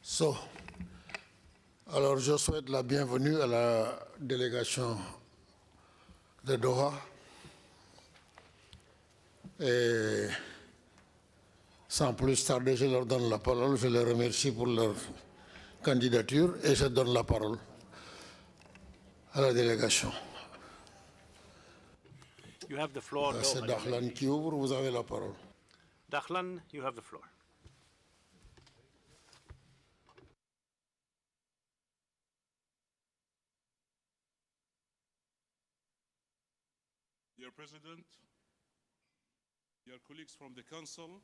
So, alors je souhaite la bienvenue à la délégation de Doha. Et sans plus tarder, je leur donne la parole. Je les remercie pour leur candidature et je donne la parole à la délégation. You have the floor. C'est Dakhlan qui ouvre, vous avez la parole. Dakhlan, you have the floor. Dear President, dear colleagues from the Council,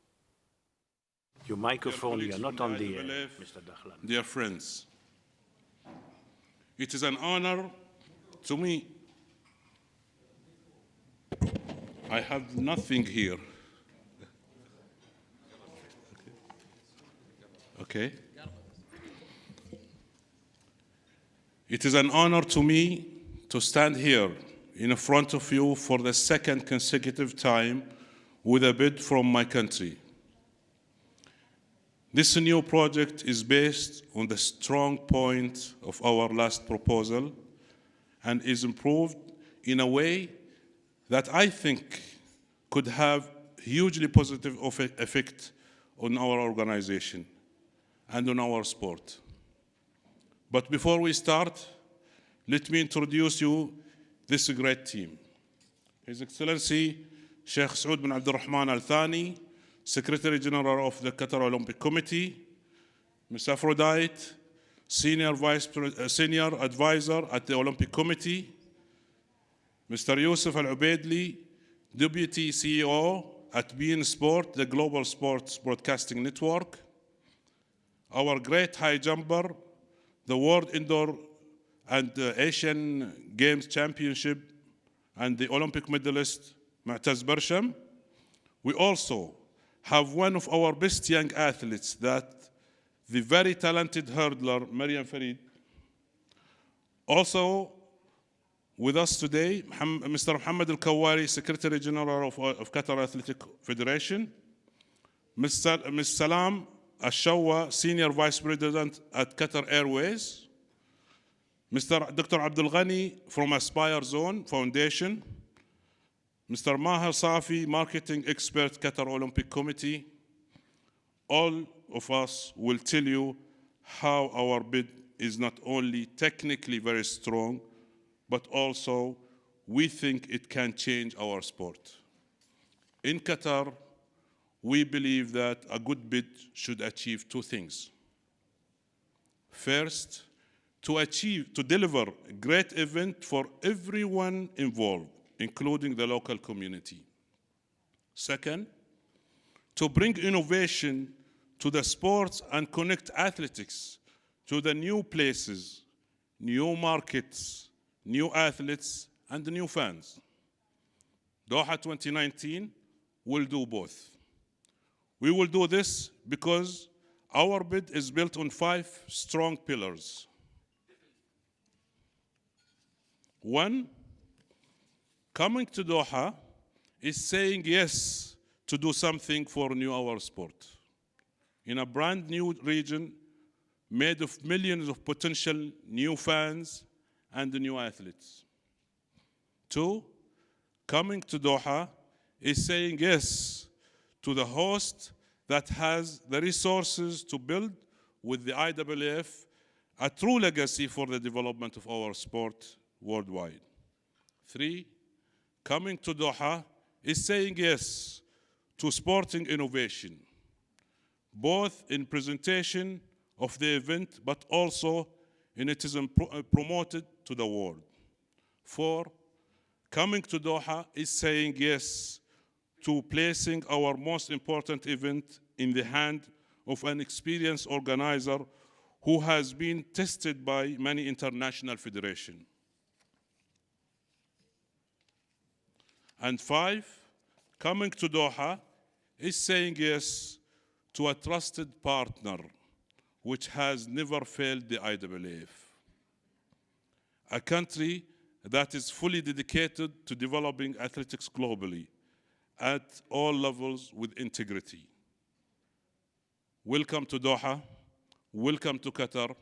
Your microphone, you are not on the air, IWF, Mr. Dakhlan. dear friends, it is an honor to me. I have nothing here. Okay. It is an honor to me to stand here in front of you for the second consecutive time with a bid from my country. This new project is based on the strong point of our last proposal and is improved in a way that I think could have hugely positive effect on our organization and on our sport. But before we start, let me introduce you this great team. His Excellency Sheikh Saud bin Abdul Rahman Al Thani, Secretary General of the Qatar Olympic Committee, Ms. Aphrodite, Senior Advisor at the Olympic Committee, Mr. Yusuf Al Ubaidli, Deputy CEO at beIN Sport, the Global Sports Broadcasting Network, our great high jumper, the World Indoor and Asian Games Championship, and the Olympic medalist, Mu'taz Barsham. We also have one of our best young athletes, that the very talented hurdler, Mariam Farid. Also with us today, Mr. Mohammed Al-Kawari, Secretary General of Qatar Athletic Federation, Ms. Salam Al-Shawa, Senior Vice President at Qatar Airways, Mr. Dr. Abdul Ghani from Aspire Zone Foundation, Mr. Maher Safi, Marketing Expert, Qatar Olympic Committee. All of us will tell you how our bid is not only technically very strong, but also we think it can change our sport. In Qatar, we believe that a good bid should achieve two things. First, to deliver a great event for everyone involved, including the local community. Second, to bring innovation to the sports and connect athletics to the new places, new markets, new athletes, and new fans. Doha 2019 will do both. We will do this because our bid is built on 5 strong pillars. 1, coming to Doha is saying yes to do something for our sport. In a brand new region made of millions of potential new fans and new athletes. 2, coming to Doha is saying yes to the host that has the resources to build with the IWF a true legacy for the development of our sport worldwide. 3, coming to Doha is saying yes to sporting innovation, both in presentation of the event, but also in it is promoted to the world. 4, coming to Doha is saying yes to placing our most important event in the hand of an experienced organizer who has been tested by many international federations. And 5, coming to Doha is saying yes to a trusted partner which has never failed the IWF. A country that is fully dedicated to developing athletics globally at all levels with integrity. Welcome to Doha. welcome to Qatar.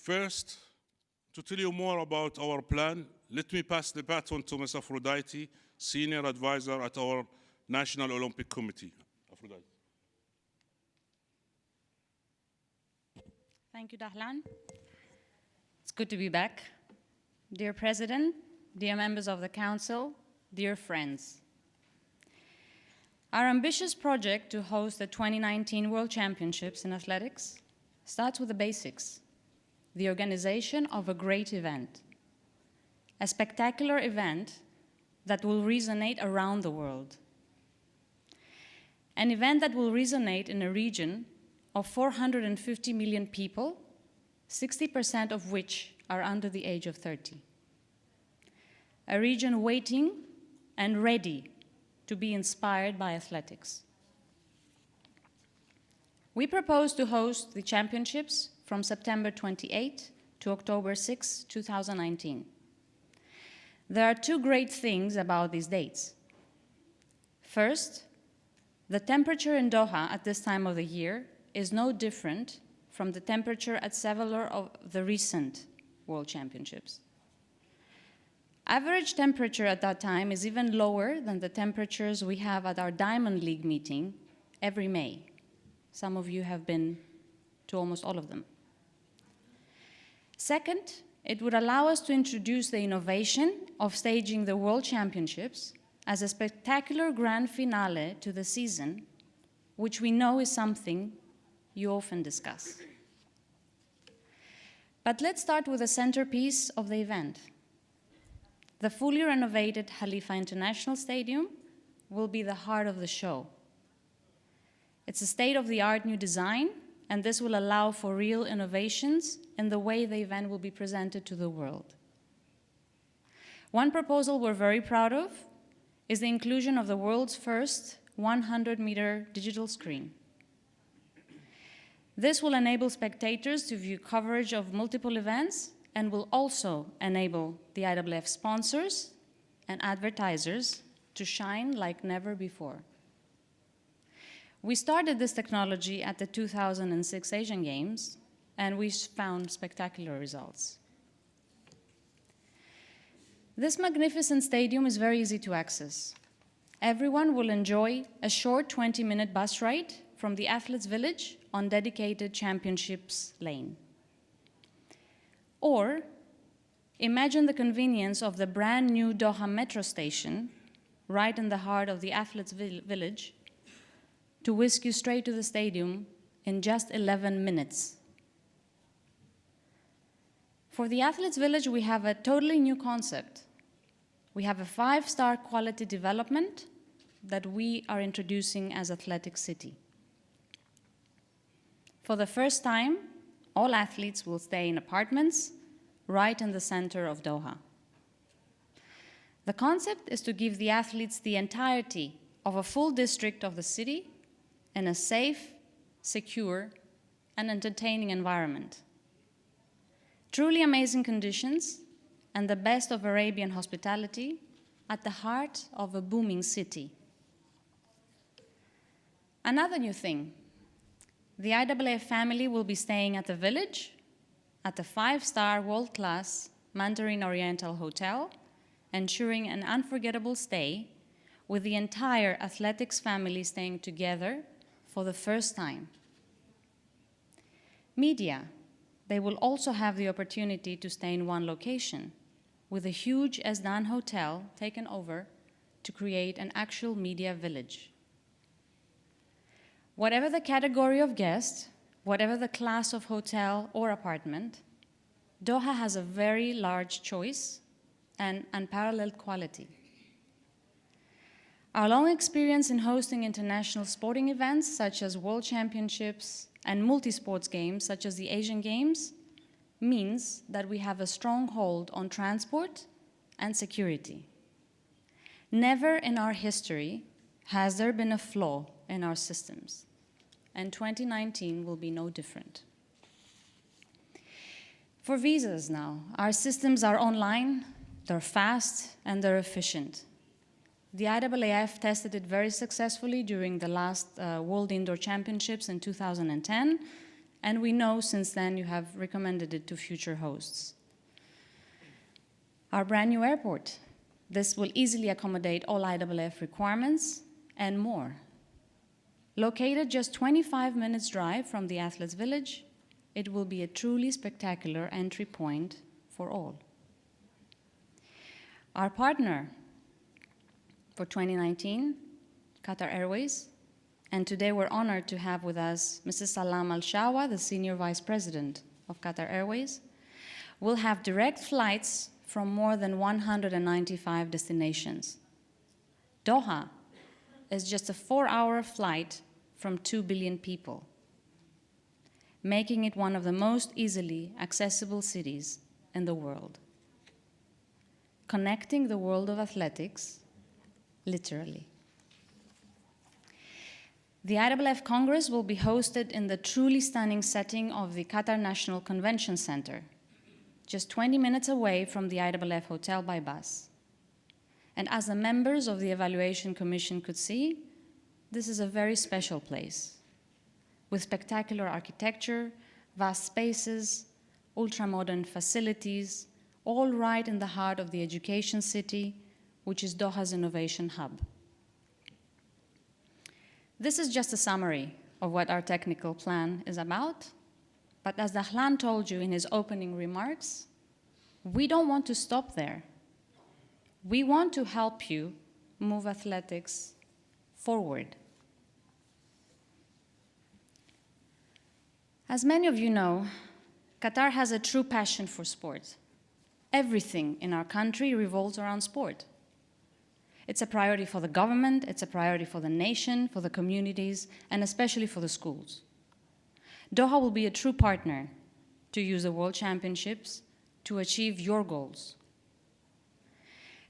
First, to tell you more about our plan, let me pass the baton to Ms. Aphrodite, Senior Advisor at our National Olympic Committee. Aphrodite. Thank you, Dahlan. It's good to be back. Dear President, dear members of the Council, dear friends. Our ambitious project to host the 2019 World Championships in athletics starts with the basics: the organization of a great event, a spectacular event that will resonate around the world, an event that will resonate in a region of 450 million people, 60% of which are under the age of 30. A region waiting and ready to be inspired by athletics. We propose to host the championships from September 28 to October 6, 2019. There are two great things about these dates. First, the temperature in Doha at this time of the year is no different from the temperature at several of the recent World Championships. Average temperature at that time is even lower than the temperatures we have at our Diamond League meeting every May. Some of you have been to almost all of them. Second, it would allow us to introduce the innovation of staging the World Championships as a spectacular grand finale to the season, which we know is something you often discuss. But let's start with the centerpiece of the event. The fully renovated Khalifa International Stadium will be the heart of the show. It's a state-of-the-art new design, and this will allow for real innovations in the way the event will be presented to the world. One proposal we're very proud of is the inclusion of the world's first 100-meter digital screen. This will enable spectators to view coverage of multiple events and will also enable the IAAF sponsors and advertisers to shine like never before. We started this technology at the 2006 Asian Games, and we found spectacular results. This magnificent stadium is very easy to access. Everyone will enjoy a short 20-minute bus ride from the Athletes' Village on dedicated championships lane. Or imagine the convenience of the brand new Doha metro station right in the heart of the Athletes' Village to whisk you straight to the stadium in just 11 minutes. For the Athletes' Village, we have a totally new concept. We have a 5-star quality development that we are introducing as Athletic City. For the first time, all athletes will stay in apartments right in the center of Doha. The concept is to give the athletes the entirety of a full district of the city in a safe, secure, and entertaining environment. Truly amazing conditions and the best of Arabian hospitality at the heart of a booming city. Another new thing, the IAAF family will be staying at the village, at the 5-star world-class Mandarin Oriental Hotel, ensuring an unforgettable stay with the entire athletics family staying together for the first time. Media, they will also have the opportunity to stay in one location, with a huge Esdan hotel taken over to create an actual media village. Whatever the category of guest, whatever the class of hotel or apartment, Doha has a very large choice and unparalleled quality. Our long experience in hosting international sporting events such as World Championships and multi-sports games such as the Asian Games means that we have a strong hold on transport and security. Never in our history has there been a flaw in our systems, and 2019 will be no different. For visas now, our systems are online, they're fast, and they're efficient. The IAAF tested it very successfully during the last World Indoor Championships in 2010, and we know since then you have recommended it to future hosts. Our brand new airport, this will easily accommodate all IAAF requirements and more. Located just 25 minutes drive from the Athletes' Village, it will be a truly spectacular entry point for all. Our partner for 2019, Qatar Airways, and today we're honored to have with us Mrs. Salam Al-Shawa, the Senior Vice President of Qatar Airways, will have direct flights from more than 195 destinations. Doha is just a 4-hour flight from 2 billion people, making it one of the most easily accessible cities in the world, connecting the world of athletics, literally. The IAAF Congress will be hosted in the truly stunning setting of the Qatar National Convention Center, just 20 minutes away from the IAAF Hotel by bus. And as the members of the Evaluation Commission could see, this is a very special place, with spectacular architecture, vast spaces, ultra-modern facilities, all right in the heart of the education city, which is Doha's innovation hub. This is just a summary of what our technical plan is about, but as Dahlan told you in his opening remarks, we don't want to stop there. We want to help you move athletics forward. As many of you know, Qatar has a true passion for sport. Everything in our country revolves around sport. It's a priority for the government, it's a priority for the nation, for the communities, and especially for the schools. Doha will be a true partner to use the World Championships to achieve your goals.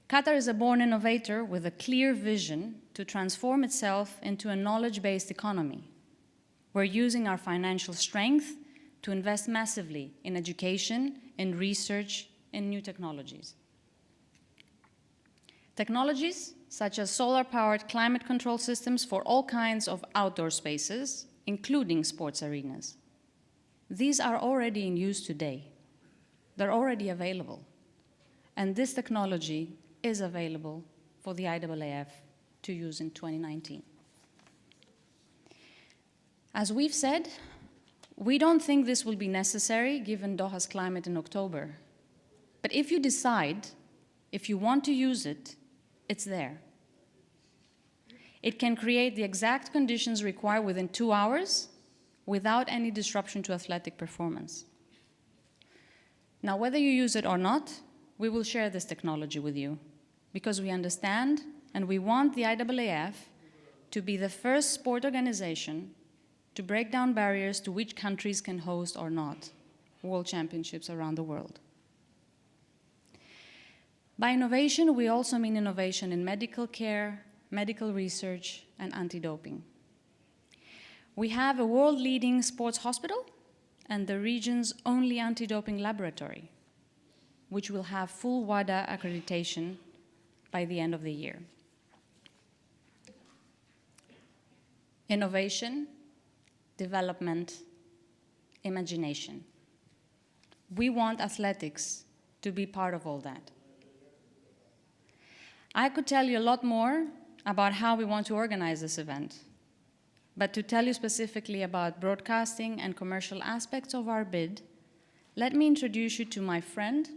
Qatar is a born innovator with a clear vision to transform itself into a knowledge-based economy. We're using our financial strength to invest massively in education, in research, in new technologies. Technologies such as solar-powered climate control systems for all kinds of outdoor spaces, including sports arenas. These are already in use today. They're already available. And this technology is available for the IAAF to use in 2019. As we've said, we don't think this will be necessary given Doha's climate in October. But if you decide, if you want to use it, it's there. It can create the exact conditions required within 2 hours without any disruption to athletic performance. Now, whether you use it or not, we will share this technology with you because we understand and we want the IAAF to be the first sport organization to break down barriers to which countries can host or not world championships around the world. By innovation, we also mean innovation in medical care, medical research, and anti-doping. We have a world-leading sports hospital and the region's only anti-doping laboratory, which will have full WADA accreditation by the end of the year. Innovation, development, imagination. We want athletics to be part of all that. I could tell you a lot more about how we want to organize this event, but to tell you specifically about broadcasting and commercial aspects of our bid, let me introduce you to my friend,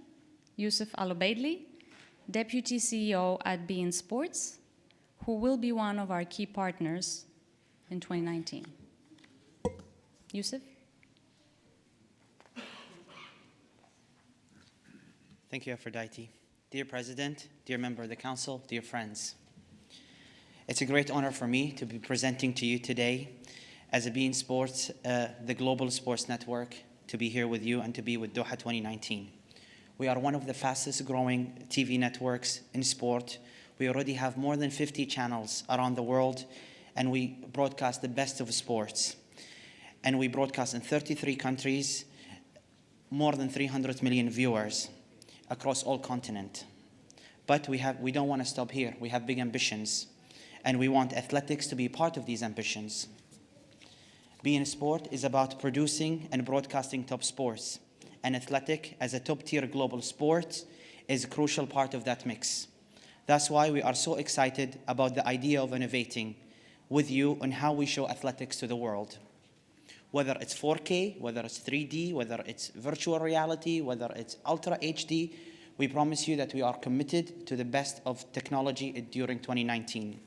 Yusuf Al-Obeidli, Deputy CEO at beIN Sports, who will be one of our key partners in 2019. Yusuf? Thank you, Aphrodite. Dear President, dear member of the Council, dear friends. It's a great honor for me to be presenting to you today as a beIN Sports, the global sports network, to be here with you and to be with Doha 2019. We are one of the fastest growing TV networks in sport. We already have more than 50 channels around the world, and we broadcast the best of sports. And we broadcast in 33 countries, more than 300 million viewers across all continents. But we don't want to stop here. We have big ambitions, and we want athletics to be part of these ambitions. beIN Sport is about producing and broadcasting top sports, and athletic as a top-tier global sport is a crucial part of that mix. That's why we are so excited about the idea of innovating with you on how we show athletics to the world. Whether it's 4K, whether it's 3D, whether it's virtual reality, whether it's Ultra HD, we promise you that we are committed to the best of technology during 2019.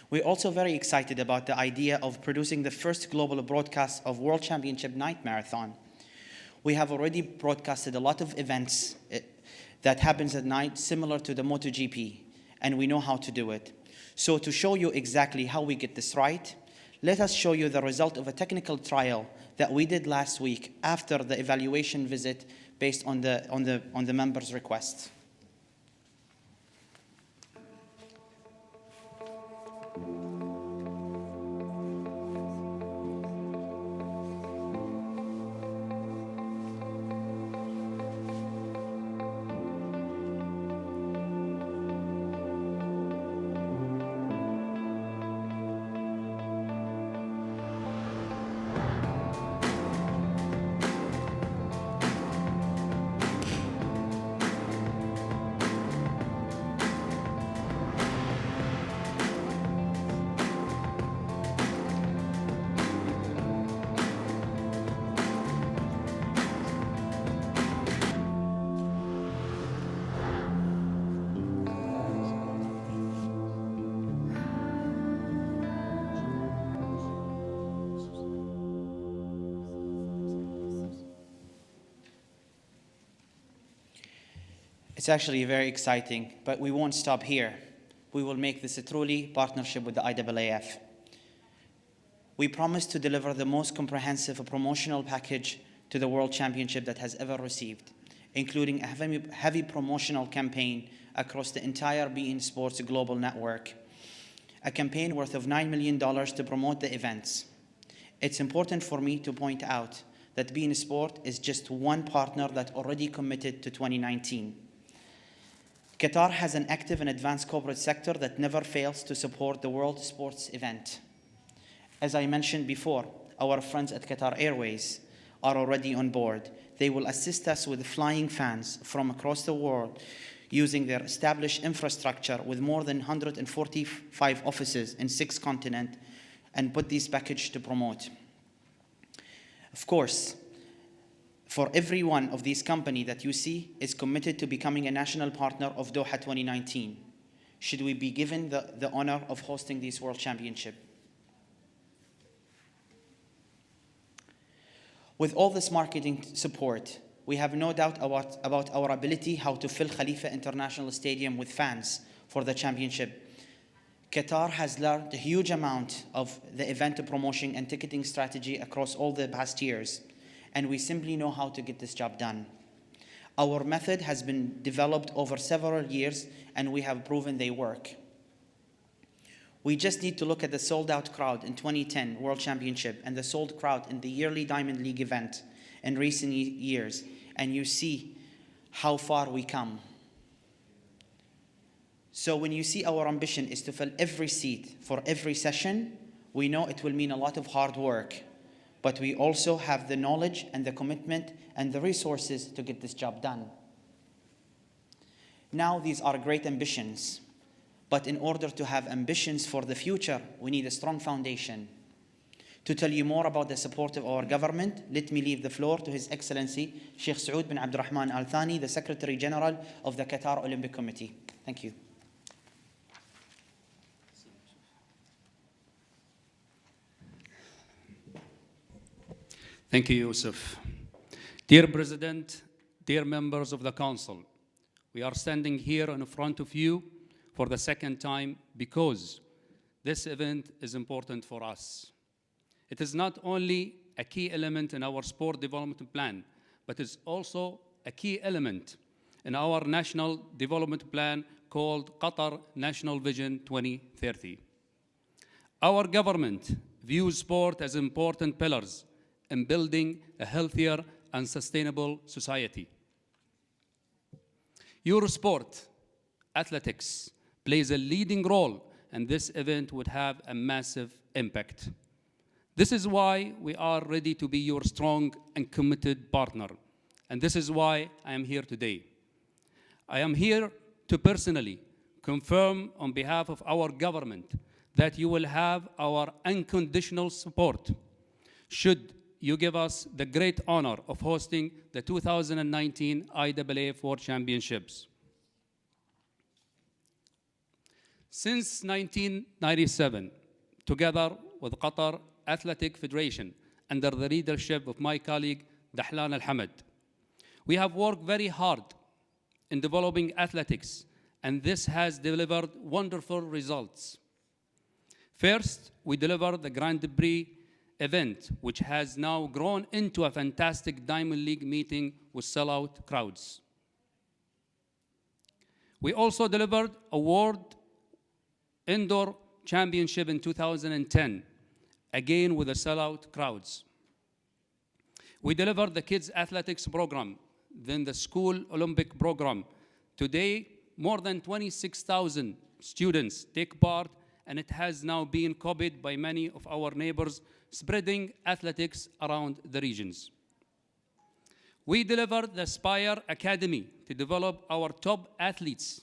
We're also very excited about the idea of producing the first global broadcast of World Championship Night Marathon. We have already broadcasted a lot of events that happens at night similar to the MotoGP, and we know how to do it. So to show you exactly how we get this right, let us show you the result of a technical trial that we did last week after the evaluation visit based on the members' requests. It's actually very exciting, but we won't stop here. We will make this a truly partnership with the IAAF. We promise to deliver the most comprehensive promotional package to the World Championship that has ever received, including a heavy promotional campaign across the entire beIN Sports global network. A campaign worth of $9 million to promote the events. It's important for me to point out that beIN Sport is just one partner that already committed to 2019. Qatar has an active and advanced corporate sector that never fails to support the world sports event. As I mentioned before, our friends at Qatar Airways are already on board. They will assist us with flying fans from across the world using their established infrastructure with more than 145 offices in 6 continents and put this package to promote. Of course, for every one of these companies that you see is committed to becoming a national partner of Doha 2019, should we be given the honor of hosting this World Championship. With all this marketing support, we have no doubt about our ability how to fill Khalifa International Stadium with fans for the championship. Qatar has learned a huge amount of the event promotion and ticketing strategy across all the past years, and we simply know how to get this job done. Our method has been developed over several years, and we have proven they work. We just need to look at the sold-out crowd in 2010 World Championship and the sold crowd in the yearly Diamond League event in recent years, and you see how far we come. So when you see our ambition is to fill every seat for every session, we know it will mean a lot of hard work, but we also have the knowledge and the commitment and the resources to get this job done. Now, these are great ambitions, but in order to have ambitions for the future, we need a strong foundation. To tell you more about the support of our government, let me leave the floor to His Excellency Sheikh Saud bin Abdurrahman Al Thani, the Secretary General of the Qatar Olympic Committee. Thank you. Thank you, Yusuf. Dear President, dear members of the Council, we are standing here in front of you for the second time because this event is important for us. It is not only a key element in our sport development plan, but it's also a key element in our national development plan called Qatar National Vision 2030. Our government views sport as important pillars in building a healthier and sustainable society. Your sport, athletics, plays a leading role, and this event would have a massive impact. This is why we are ready to be your strong and committed partner, and this is why I am here today. I am here to personally confirm on behalf of our government that you will have our unconditional support should you give us the great honor of hosting the 2019 IAAF World Championships. Since 1997, together with Qatar Athletic Federation, under the leadership of my colleague Dahlan Al-Hamad, we have worked very hard in developing athletics, and this has delivered wonderful results. First, we delivered the Grand Prix event, which has now grown into a fantastic Diamond League meeting with sellout crowds. We also delivered a World Indoor Championship in 2010, again with the sellout crowds. We delivered the Kids Athletics program, then the School Olympic program. Today, more than 26,000 students take part, and it has now been copied by many of our neighbors, spreading athletics around the regions. We delivered the Aspire Academy to develop our top athletes,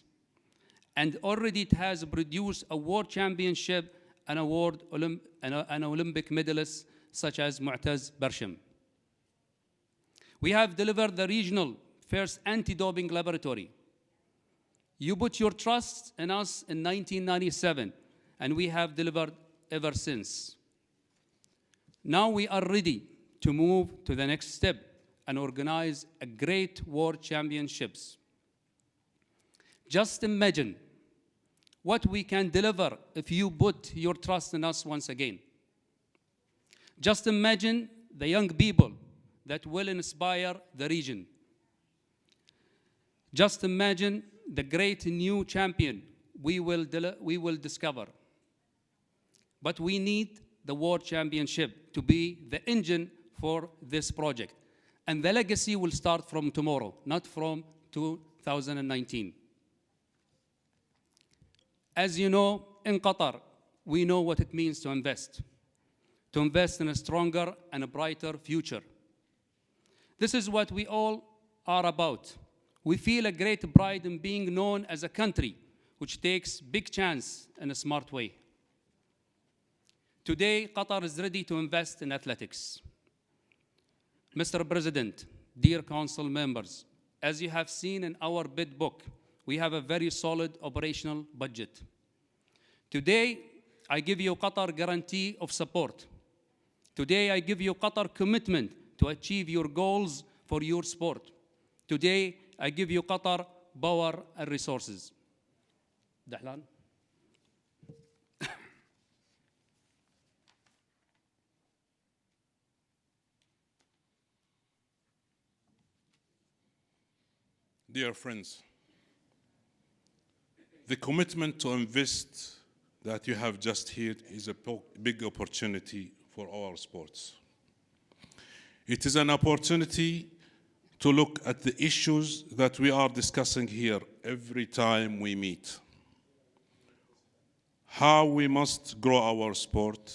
and already it has produced a world championship and an Olympic medalist such as Mu'taz Barsham. We have delivered the regional first anti-doping laboratory. You put your trust in us in 1997, and we have delivered ever since. Now we are ready to move to the next step and organize a great world championships. Just imagine what we can deliver if you put your trust in us once again. Just imagine the young people that will inspire the region. Just imagine the great new champion we will discover. But we need the World Championship to be the engine for this project. And the legacy will start from tomorrow, not from 2019. As you know, in Qatar, we know what it means to invest in a stronger and a brighter future. This is what we all are about. We feel a great pride in being known as a country which takes big chance in a smart way. Today, Qatar is ready to invest in athletics. Mr. President, dear council members, as you have seen in our bid book, we have a very solid operational budget. Today, I give you Qatar guarantee of support. Today, I give you Qatar commitment to achieve your goals for your sport. Today, I give you Qatar power and resources. Dahlan. Dear friends, the commitment to invest that you have just heard is a big opportunity for our sports. It is an opportunity to look at the issues that we are discussing here every time we meet. How we must grow our sport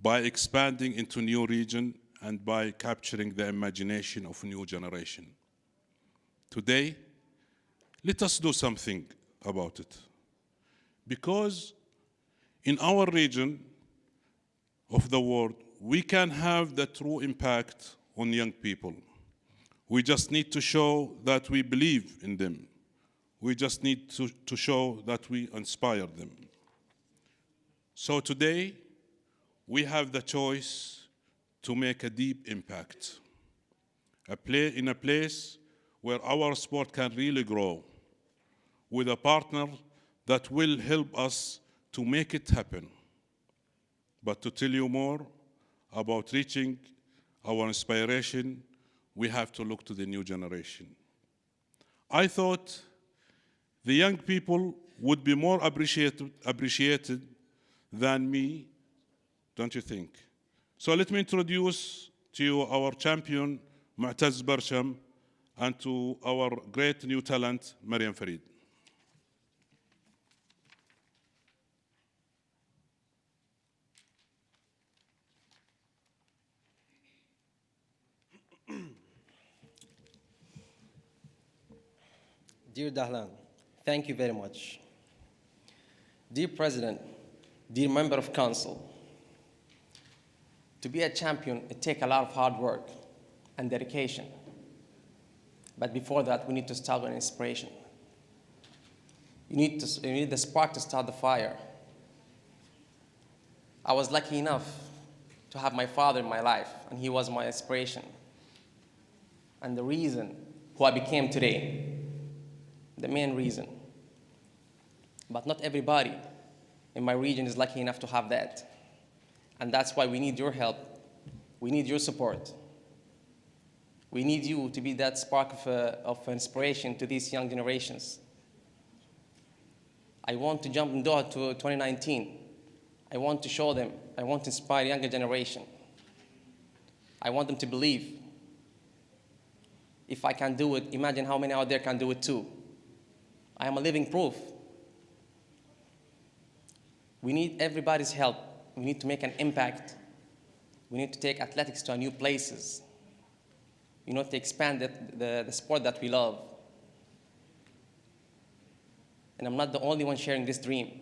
by expanding into new regions and by capturing the imagination of a new generation. Today, let us do something about it. Because in our region of the world, we can have the true impact on young people. We just need to show that we believe in them. We just need to show that we inspire them. So today, we have the choice to make a deep impact. In a place where our sport can really grow, with a partner that will help us to make it happen. But to tell you more about reaching our inspiration, we have to look to the new generation. I thought the young people would be more appreciated than me, don't you think? So let me introduce to you our champion, Mu'taz Barsham, and to our great new talent, Mariam Farid. Dear Dahlan, thank you very much. Dear President, dear Member of Council, to be a champion, it takes a lot of hard work and dedication. But before that, we need to start with inspiration. You need the spark to start the fire. I was lucky enough to have my father in my life, and he was my inspiration. And the reason who I became today, the main reason. But not everybody in my region is lucky enough to have that. And that's why we need your help. We need your support. We need you to be that spark of inspiration to these young generations. I want to jump in Doha to 2019. I want to show them. I want to inspire younger generation. I want them to believe. If I can do it, imagine how many out there can do it too. I am a living proof. We need everybody's help. We need to make an impact. We need to take athletics to new places. You know, to expand the sport that we love. And I'm not the only one sharing this dream.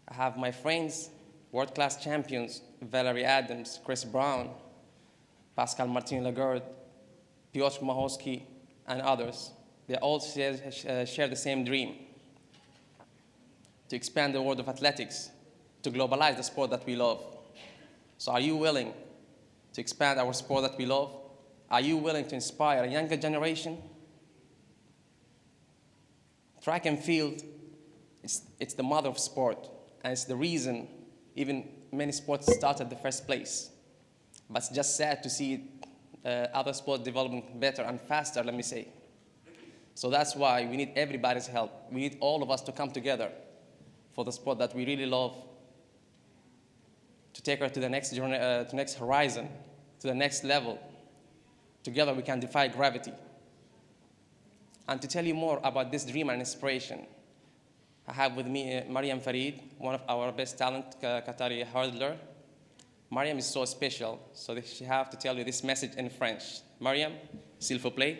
I have my friends, world-class champions, Valerie Adams, Chris Brown, Pascal Martin-Lagarde, Piotr Mahowski, and others. They all share the same dream, to expand the world of athletics, to globalize the sport that we love. So are you willing to expand our sport that we love? Are you willing to inspire a younger generation? Track and field, it's the mother of sport, and it's the reason even many sports start at the first place. But it's just sad to see other sports developing better and faster, let me say. So that's why we need everybody's help. We need all of us to come together for the sport that we really love, to take her to the next journey, to next horizon, to the next level. Together we can defy gravity. And to tell you more about this dream and inspiration, I have with me Mariam Farid, one of our best talent Qatari hurdler. Mariam is so special, so she have to tell you this message in French. Mariam, s'il vous plaît.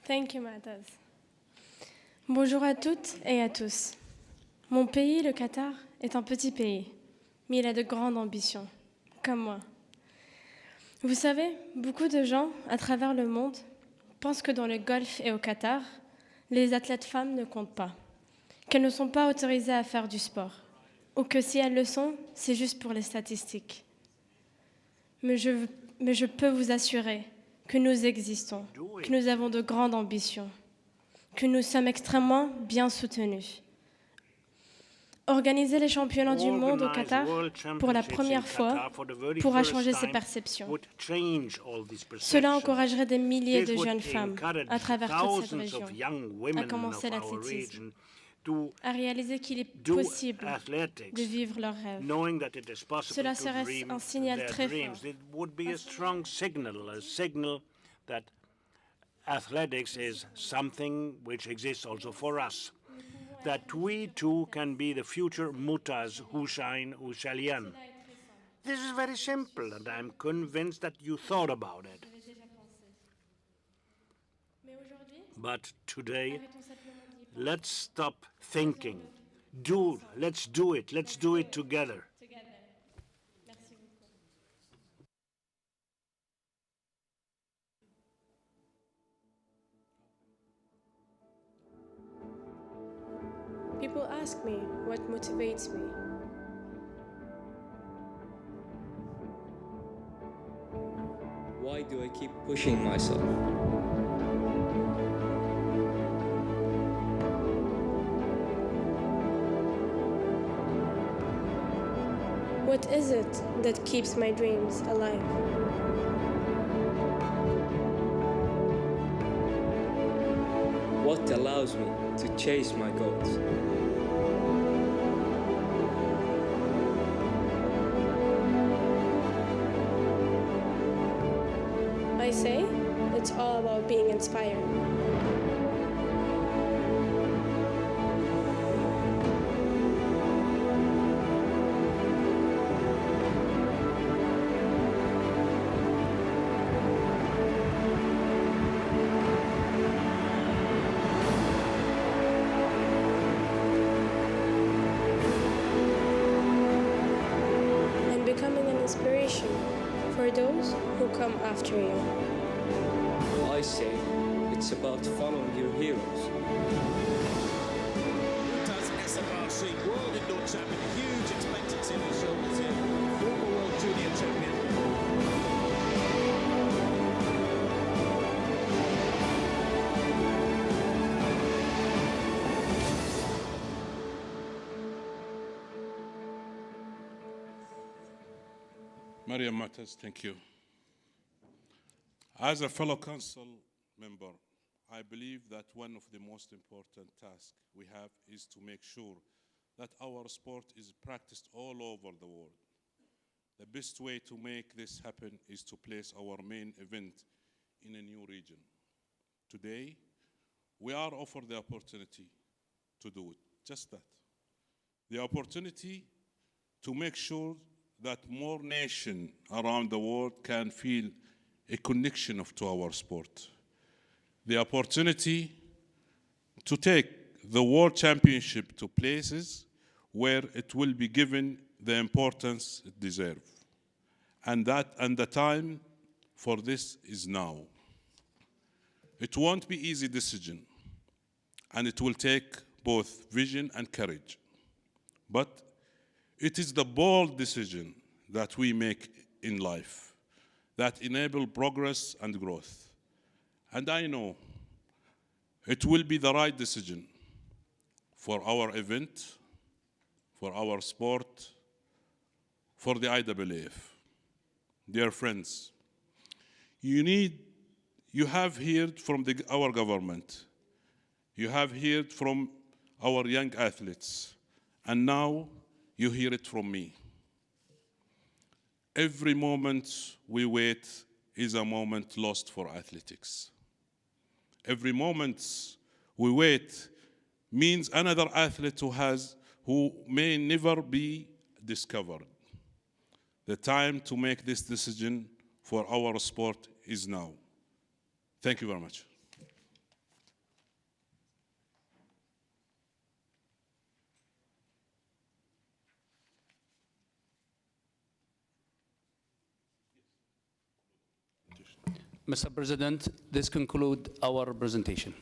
Thank you, Mataz. Bonjour à toutes et à tous. Mon pays, le Qatar, est un petit pays, mais il a de grandes ambitions, comme moi. Vous savez, beaucoup de gens à travers le monde pensent que dans le golf et au Qatar, les athlètes femmes ne comptent pas, qu'elles ne sont pas autorisées à faire du sport, ou que si elles le sont, c'est juste pour les statistiques. Mais je peux vous assurer que nous existons, que nous avons de grandes ambitions, que nous sommes extrêmement bien soutenus. Organiser les championnats du monde au Qatar pour la première fois pourra changer ces perceptions. Cela encouragerait des milliers de jeunes femmes à travers toute cette région à commencer l'athlétisme, à réaliser qu'il est possible de vivre leurs rêves. Cela serait un signal très fort. Athletics is something which exists also for us. That we too can be the future Mutas, Hussein, Ushalian. This is very simple, and I'm convinced that you thought about it. But today, let's stop thinking. Let's do it. Let's do it together. People ask me what motivates me. Why do I keep pushing myself? What is it that keeps my dreams alive? What allows me to chase my goals? I say it's all about being inspired. And becoming an inspiration for those who come after you. I say it's about following your heroes. SFRC World Indoor Champion, huge expectancy on his shoulders here. Former World Junior Champion. Mariam Matters, thank you. As a fellow council member, I believe that one of the most important tasks we have is to make sure that our sport is practiced all over the world. The best way to make this happen is to place our main event in a new region. Today, we are offered the opportunity to do it, just that. The opportunity to make sure that more nations around the world can feel a connection to our sport. The opportunity to take the World Championship to places where it will be given the importance it deserves. And the time for this is now. It won't be easy decision, and it will take both vision and courage. But it is the bold decision that we make in life that enable progress and growth. And I know it will be the right decision for our event, for our sport, for the IAAF. Dear friends, You have heard from our government. You have heard from our young athletes. And now you hear it from me. Every moment we wait is a moment lost for athletics. Every moment we wait means another athlete who may never be discovered. The time to make this decision for our sport is now. Thank you very much. Mr. President, this concludes our presentation.